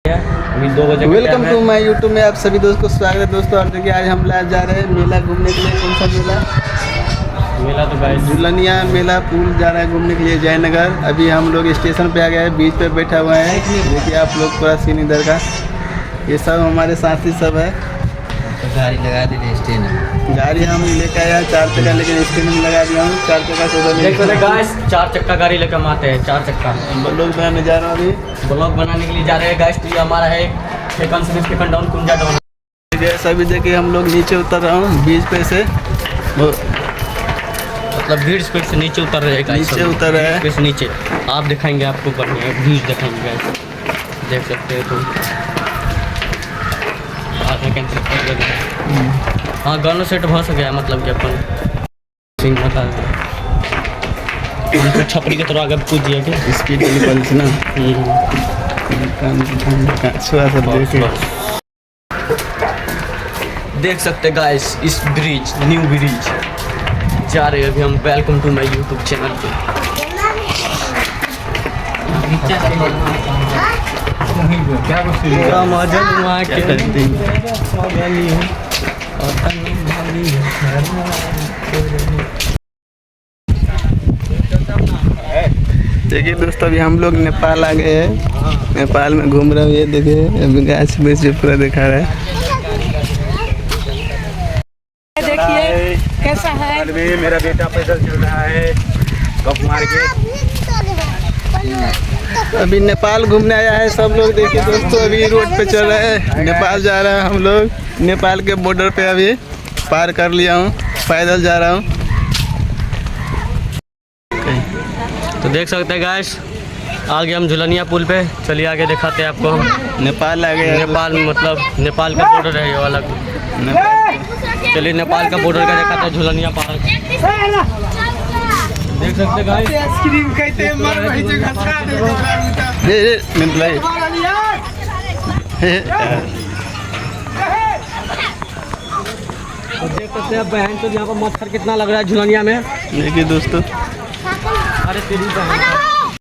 अभी 2 बजे। Welcome to my YouTube में आप सभी दोस्तों को स्वागत है दोस्तों। और देखिए आज हम लोग जा रहे हैं मेला घूमने के लिए। कौन सा मेला तो गाइस झूलनिया मेला पुल जा रहा है घूमने के लिए जयनगर। अभी हम लोग स्टेशन पे आ गए हैं, बीच पे बैठा हुआ है। देखिए आप लोग पूरा सीन इधर का। ये सब हमारे साथी सब है। तो गाड़ी लगा दी स्टैंड। गाड़ी हम लेके आया 4 चक्का, लेकिन स्टैंड में लगा दिया हूँ 4 चक्का से उधर। देखो गाइस 4 चक्का गाड़ी लेकर हम आते हैं। 4 चक्का ब्लॉग बनाने जा रहा हूँ अभी। ब्लॉग बनाने के लिए जा रहे हैं गाइस। तो ये हमारा है सेकंड सीरीज के डाउन कुंजा डाउन। जैसा भी देखिए हम लोग नीचे उतर रहा हूँ बीच पे से। मतलब भीड़ स्पीड से नीचे उतर रहे हैं गाइस। नीचे उतर रहे हैं से नीचे आप दिखाएंगे, आपको बढ़िया व्यूज दिखाएंगे गाइस। देख सकते हो तुम। कैंसिल कर दे। हाँ गाना सेट हो सके मतलब कि अपन सिंग बता दे छपरी के तरह आगे कूद दिया कि स्पीड वाली से ना। देख सकते गाइस इस ब्रिज, न्यू ब्रिज जा रहे हैं अभी हम। Welcome to my YouTube channel पे। देखिए दोस्तों अभी हम लोग नेपाल आ गए हैं। नेपाल में घूम रहे हो। ये देखिए अभी गाछ में से पूरा दिखा रहा है। देखिए कैसा है। मेरा बेटा पैदल चल रहा है गप मार के। अभी नेपाल घूमने आया है सब लोग। देखिए दोस्तों अभी रोड पे चल रहे हैं, नेपाल जा रहे हैं हम लोग। नेपाल के बॉर्डर पे अभी पार कर लिया हूँ, पैदल जा रहा हूँ। तो देख सकते हैं गाइस आ गए हम झुलनिया पुल पे। चलिए आगे दिखाते हैं आपको हम। नेपाल आ गए। नेपाल मतलब नेपाल का बॉर्डर है ये वाला। चलिए नेपाल का बॉर्डर का दिखाते हैं झुलनिया पार। देख सकते हैं गाइस आइसक्रीम कहते हैं मर वही जगह खा दे। तो देख सकते हैं बहन तो यहाँ पर मच्छर कितना लग रहा है झुलनिया में। देखिए दोस्तों अरे तेरी बहन